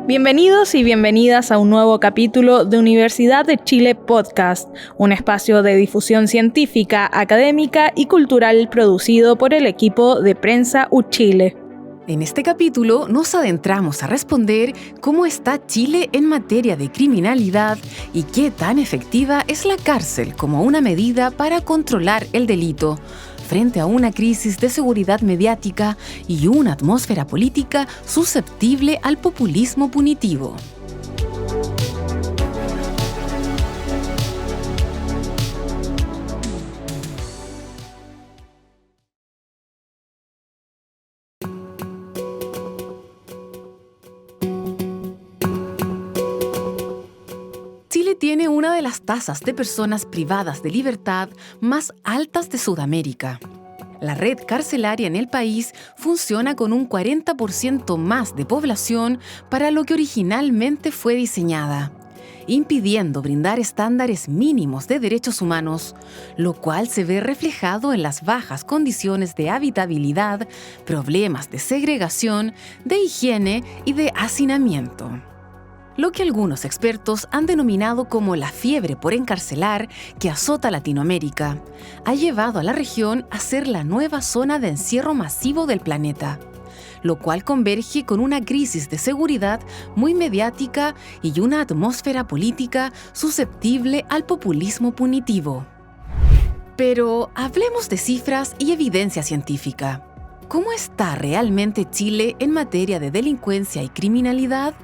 Bienvenidos y bienvenidas a un nuevo capítulo de Universidad de Chile Podcast, un espacio de difusión científica, académica y cultural producido por el equipo de Prensa UChile. En este capítulo nos adentramos a responder cómo está Chile en materia de criminalidad y qué tan efectiva es la cárcel como una medida para controlar el delito, frente a una crisis de seguridad mediática y una atmósfera política susceptible al populismo punitivo. Chile tiene una de las tasas de personas privadas de libertad más altas de Sudamérica. La red carcelaria en el país funciona con un 40% más de población para lo que originalmente fue diseñada, impidiendo brindar estándares mínimos de derechos humanos, lo cual se ve reflejado en las bajas condiciones de habitabilidad, problemas de segregación, de higiene y de hacinamiento. Lo que algunos expertos han denominado como la fiebre por encarcelar que azota Latinoamérica, ha llevado a la región a ser la nueva zona de encierro masivo del planeta, lo cual converge con una crisis de seguridad muy mediática y una atmósfera política susceptible al populismo punitivo. Pero hablemos de cifras y evidencia científica. ¿Cómo está realmente Chile en materia de delincuencia y criminalidad?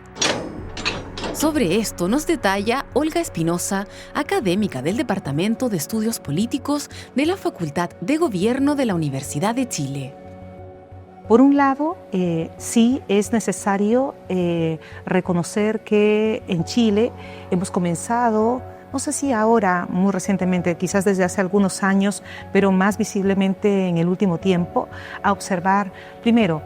Sobre esto nos detalla Olga Espinosa, académica del Departamento de Estudios Políticos de la Facultad de Gobierno de la Universidad de Chile. Por un lado, sí es necesario reconocer que en Chile hemos comenzado, no sé si ahora, muy recientemente, quizás desde hace algunos años, pero más visiblemente en el último tiempo, a observar, primero,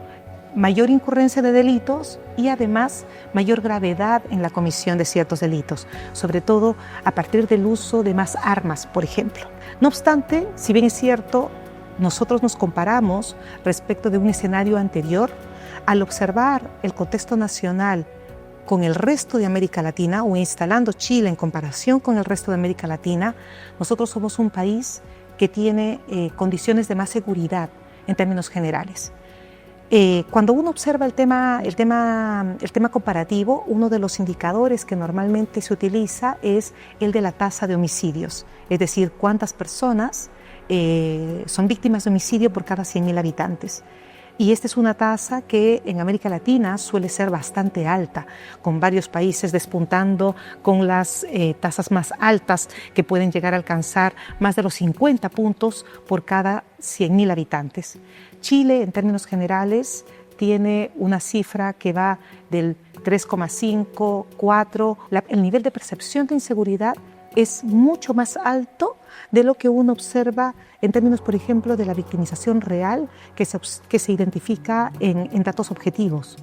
mayor incurrencia de delitos y además mayor gravedad en la comisión de ciertos delitos, sobre todo a partir del uso de más armas, por ejemplo. No obstante, si bien es cierto, nosotros nos comparamos respecto de un escenario anterior, al observar el contexto nacional con el resto de América Latina o instalando Chile en comparación con el resto de América Latina, nosotros somos un país que tiene condiciones de más seguridad en términos generales. Cuando uno observa el tema comparativo, uno de los indicadores que normalmente se utiliza es el de la tasa de homicidios, es decir, cuántas personas son víctimas de homicidio por cada 100.000 habitantes. Y esta es una tasa que en América Latina suele ser bastante alta, con varios países despuntando con las tasas más altas que pueden llegar a alcanzar más de los 50 puntos por cada 100.000 habitantes. Chile, en términos generales, tiene una cifra que va del 3,5, 4. El nivel de percepción de inseguridad es mucho más alto de lo que uno observa en términos, por ejemplo, de la victimización real que se identifica en datos objetivos.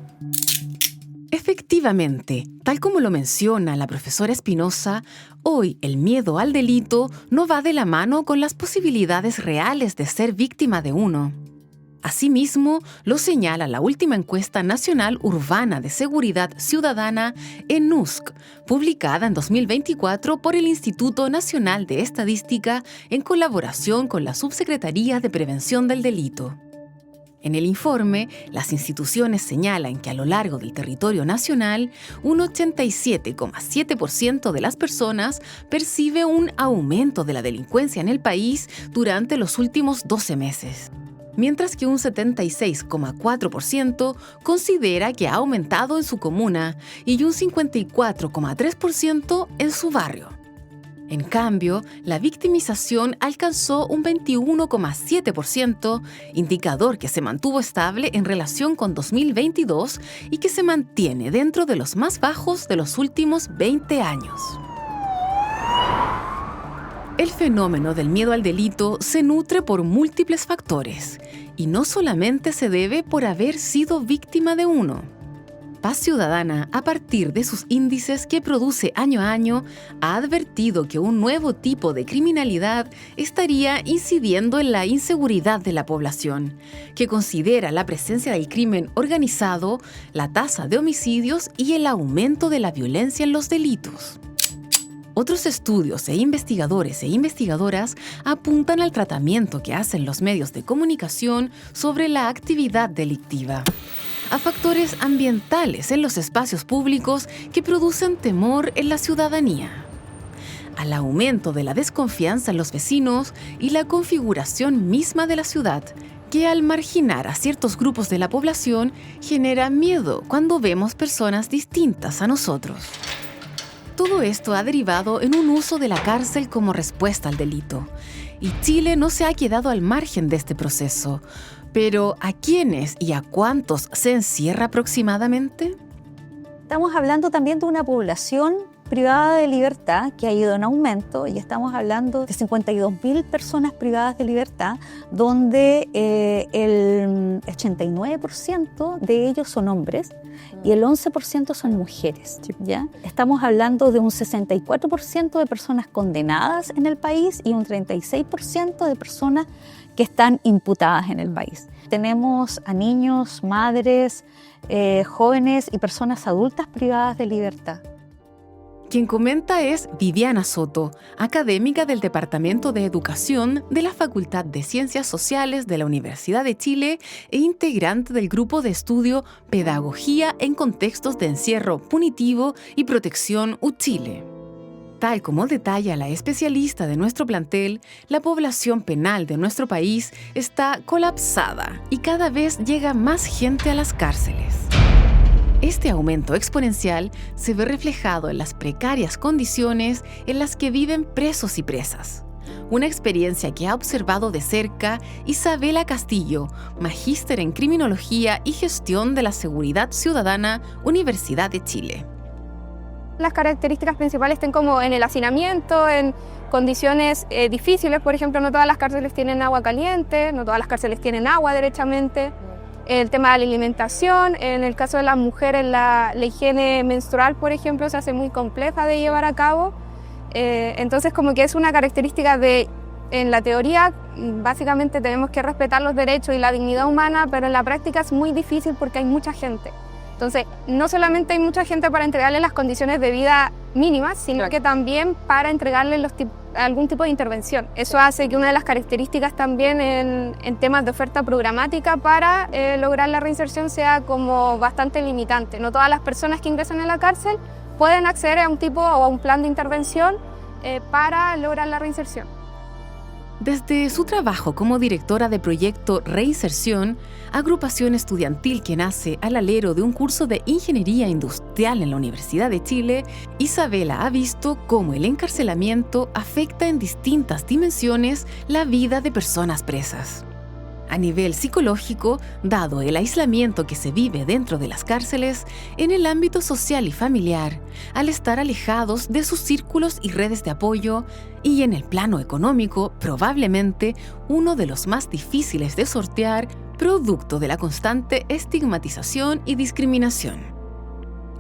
Efectivamente, tal como lo menciona la profesora Espinosa, hoy el miedo al delito no va de la mano con las posibilidades reales de ser víctima de uno. Asimismo, lo señala la última encuesta nacional urbana de seguridad ciudadana, ENUSC, publicada en 2024 por el Instituto Nacional de Estadística en colaboración con la Subsecretaría de Prevención del Delito. En el informe, las instituciones señalan que a lo largo del territorio nacional, un 87,7% de las personas percibe un aumento de la delincuencia en el país durante los últimos 12 meses. Mientras que un 76,4% considera que ha aumentado en su comuna y un 54,3% en su barrio. En cambio, la victimización alcanzó un 21,7%, indicador que se mantuvo estable en relación con 2022 y que se mantiene dentro de los más bajos de los últimos 20 años. El fenómeno del miedo al delito se nutre por múltiples factores y no solamente se debe por haber sido víctima de uno. Paz Ciudadana, a partir de sus índices que produce año a año, ha advertido que un nuevo tipo de criminalidad estaría incidiendo en la inseguridad de la población, que considera la presencia del crimen organizado, la tasa de homicidios y el aumento de la violencia en los delitos. Otros estudios e investigadoras apuntan al tratamiento que hacen los medios de comunicación sobre la actividad delictiva, a factores ambientales en los espacios públicos que producen temor en la ciudadanía, al aumento de la desconfianza en los vecinos y la configuración misma de la ciudad, que al marginar a ciertos grupos de la población genera miedo cuando vemos personas distintas a nosotros. Todo esto ha derivado en un uso de la cárcel como respuesta al delito. Y Chile no se ha quedado al margen de este proceso. Pero, ¿a quiénes y a cuántos se encierra aproximadamente? Estamos hablando también de una población privada de libertad que ha ido en aumento y estamos hablando de 52.000 personas privadas de libertad, donde el 89% de ellos son hombres y el 11% son mujeres, ¿ya? Estamos hablando de un 64% de personas condenadas en el país y un 36% de personas que están imputadas en el país. Tenemos a niños, madres, jóvenes y personas adultas privadas de libertad. Quien comenta es Viviana Soto, académica del Departamento de Educación de la Facultad de Ciencias Sociales de la Universidad de Chile e integrante del grupo de estudio Pedagogía en Contextos de Encierro Punitivo y Protección UChile. Tal como detalla la especialista de nuestro plantel, la población penal de nuestro país está colapsada y cada vez llega más gente a las cárceles. Este aumento exponencial se ve reflejado en las precarias condiciones en las que viven presos y presas. Una experiencia que ha observado de cerca Isabela Castillo, magíster en Criminología y Gestión de la Seguridad Ciudadana, Universidad de Chile. Las características principales están como en el hacinamiento, en condiciones difíciles. Por ejemplo, no todas las cárceles tienen agua caliente, no todas las cárceles tienen agua derechamente. El tema de la alimentación, en el caso de las mujeres, la higiene menstrual, por ejemplo, se hace muy compleja de llevar a cabo. Entonces, como que es una característica de, en la teoría, básicamente tenemos que respetar los derechos y la dignidad humana, pero en la práctica es muy difícil porque hay mucha gente. Entonces, no solamente hay mucha gente para entregarle las condiciones de vida mínimas, sino que también para entregarle algún tipo de intervención. Eso hace que una de las características también en temas de oferta programática para lograr la reinserción sea como bastante limitante. No todas las personas que ingresan a la cárcel pueden acceder a un tipo o a un plan de intervención para lograr la reinserción. Desde su trabajo como directora de proyecto Reinserción, agrupación estudiantil que nace al alero de un curso de Ingeniería Industrial en la Universidad de Chile, Isabela ha visto cómo el encarcelamiento afecta en distintas dimensiones la vida de personas presas. A nivel psicológico, dado el aislamiento que se vive dentro de las cárceles, en el ámbito social y familiar, al estar alejados de sus círculos y redes de apoyo, y en el plano económico, probablemente uno de los más difíciles de sortear, producto de la constante estigmatización y discriminación.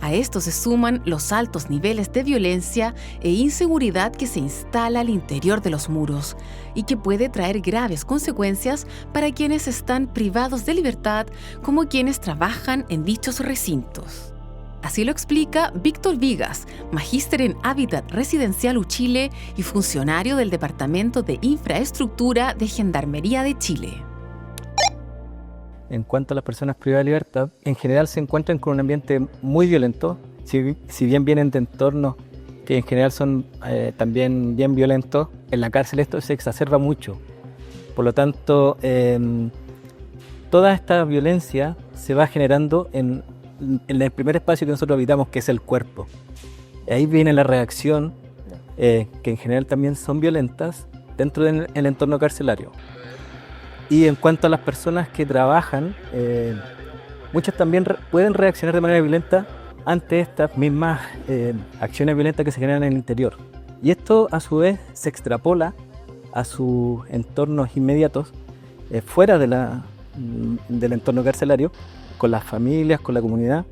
A esto se suman los altos niveles de violencia e inseguridad que se instala al interior de los muros y que puede traer graves consecuencias para quienes están privados de libertad como quienes trabajan en dichos recintos. Así lo explica Víctor Vigas, magíster en Hábitat Residencial UChile y funcionario del Departamento de Infraestructura de Gendarmería de Chile. En cuanto a las personas privadas de libertad, en general se encuentran con un ambiente muy violento, si bien vienen de entornos que en general son también bien violentos, en la cárcel esto se exacerba mucho. Por lo tanto, toda esta violencia se va generando en el primer espacio que nosotros habitamos, que es el cuerpo. Ahí viene la reacción, que en general también son violentas, dentro del entorno carcelario. Y en cuanto a las personas que trabajan, muchas también pueden reaccionar de manera violenta ante estas mismas acciones violentas que se generan en el interior. Y esto a su vez se extrapola a sus entornos inmediatos, fuera del entorno carcelario, con las familias, con la comunidad,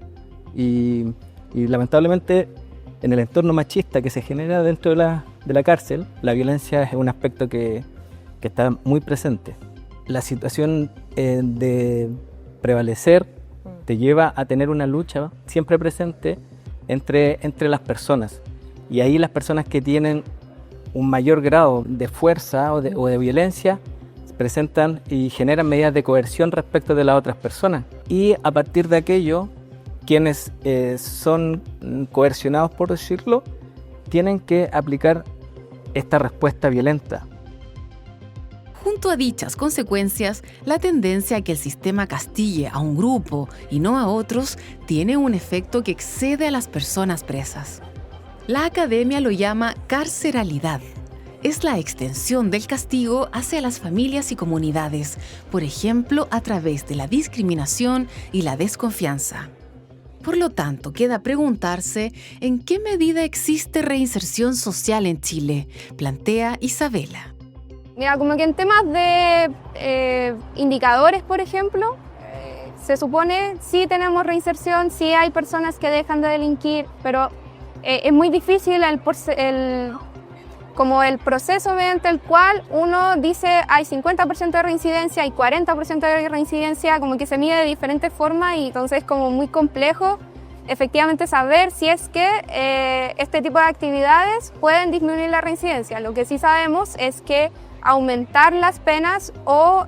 y lamentablemente en el entorno machista que se genera dentro de la cárcel, la violencia es un aspecto que está muy presente. La situación de prevalecer te lleva a tener una lucha siempre presente entre las personas. Y ahí las personas que tienen un mayor grado de fuerza o de violencia presentan y generan medidas de coerción respecto de las otras personas. Y a partir de aquello, quienes son coercionados, por decirlo, tienen que aplicar esta respuesta violenta. Junto a dichas consecuencias, la tendencia a que el sistema castigue a un grupo y no a otros tiene un efecto que excede a las personas presas. La academia lo llama carceralidad. Es la extensión del castigo hacia las familias y comunidades, por ejemplo, a través de la discriminación y la desconfianza. Por lo tanto, queda preguntarse en qué medida existe reinserción social en Chile, plantea Isabela. Mira, como que en temas de indicadores, por ejemplo, se supone sí tenemos reinserción, sí hay personas que dejan de delinquir, pero es muy difícil como el proceso mediante el cual uno dice hay 50% de reincidencia, hay 40% de reincidencia, como que se mide de diferentes formas y entonces es como muy complejo efectivamente saber si es que este tipo de actividades pueden disminuir la reincidencia. Lo que sí sabemos es que aumentar las penas o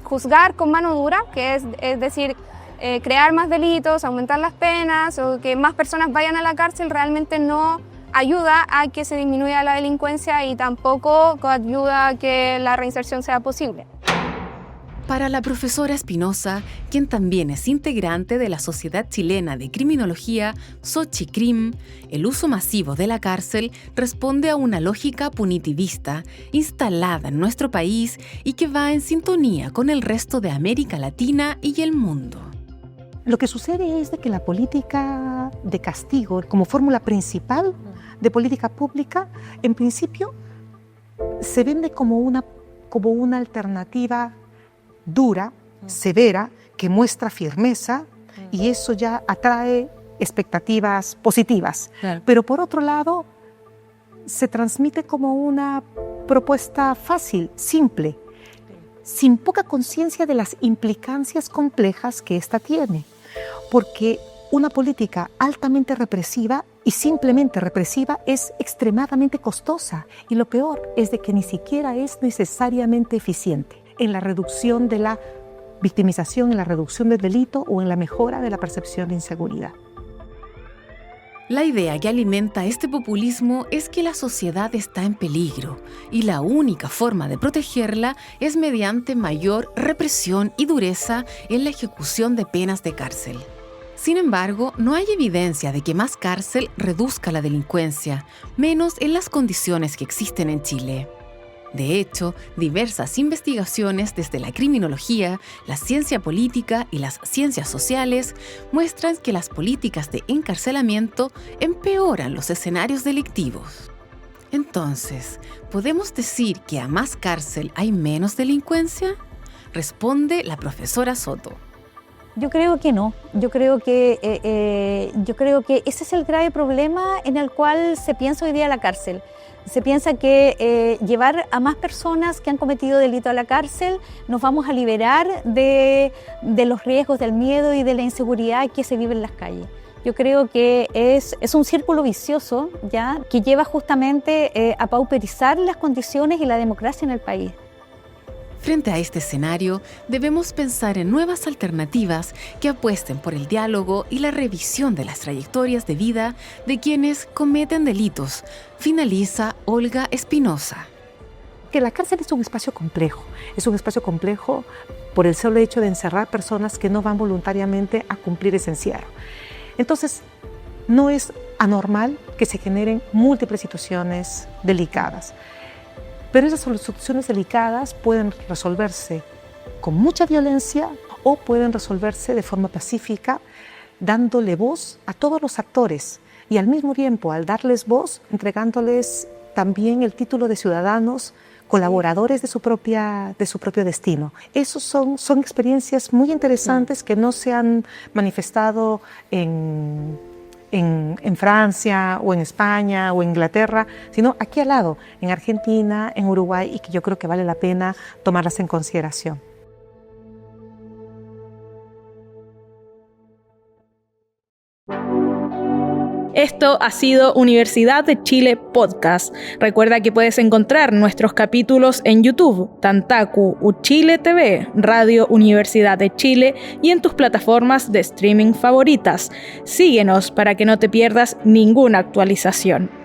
juzgar con mano dura, que es decir, crear más delitos, aumentar las penas o que más personas vayan a la cárcel, realmente no ayuda a que se disminuya la delincuencia y tampoco ayuda a que la reinserción sea posible. Para la profesora Espinosa, quien también es integrante de la Sociedad Chilena de Criminología, Xochicrim, el uso masivo de la cárcel responde a una lógica punitivista instalada en nuestro país y que va en sintonía con el resto de América Latina y el mundo. Lo que sucede es de que la política de castigo, como fórmula principal de política pública, en principio se vende como una alternativa dura, severa, que muestra firmeza y eso ya atrae expectativas positivas. Claro. Pero por otro lado, se transmite como una propuesta fácil, simple, sin poca conciencia de las implicancias complejas que ésta tiene. Porque una política altamente represiva y simplemente represiva es extremadamente costosa y lo peor es de que ni siquiera es necesariamente eficiente en la reducción de la victimización, en la reducción del delito o en la mejora de la percepción de inseguridad. La idea que alimenta este populismo es que la sociedad está en peligro y la única forma de protegerla es mediante mayor represión y dureza en la ejecución de penas de cárcel. Sin embargo, no hay evidencia de que más cárcel reduzca la delincuencia, menos en las condiciones que existen en Chile. De hecho, diversas investigaciones desde la criminología, la ciencia política y las ciencias sociales muestran que las políticas de encarcelamiento empeoran los escenarios delictivos. Entonces, ¿podemos decir que a más cárcel hay menos delincuencia? Responde la profesora Soto. Yo creo que no. Yo creo que ese es el grave problema en el cual se piensa hoy día la cárcel. Se piensa que llevar a más personas que han cometido delito a la cárcel nos vamos a liberar de los riesgos, del miedo y de la inseguridad que se vive en las calles. Yo creo que es un círculo vicioso ya que lleva justamente a pauperizar las condiciones y la democracia en el país. Frente a este escenario, debemos pensar en nuevas alternativas que apuesten por el diálogo y la revisión de las trayectorias de vida de quienes cometen delitos, finaliza Olga Espinosa. Que la cárcel es un espacio complejo por el solo hecho de encerrar personas que no van voluntariamente a cumplir ese encierro. Entonces, no es anormal que se generen múltiples situaciones delicadas. Pero esas situaciones delicadas pueden resolverse con mucha violencia o pueden resolverse de forma pacífica, dándole voz a todos los actores y al mismo tiempo, al darles voz, entregándoles también el título de ciudadanos colaboradores de su propio destino. Esos son experiencias muy interesantes que no se han manifestado en Francia o en España o en Inglaterra, sino aquí al lado, en Argentina, en Uruguay, y que yo creo que vale la pena tomarlas en consideración. Esto ha sido Universidad de Chile Podcast. Recuerda que puedes encontrar nuestros capítulos en YouTube, Tantaku, Uchile TV, Radio Universidad de Chile y en tus plataformas de streaming favoritas. Síguenos para que no te pierdas ninguna actualización.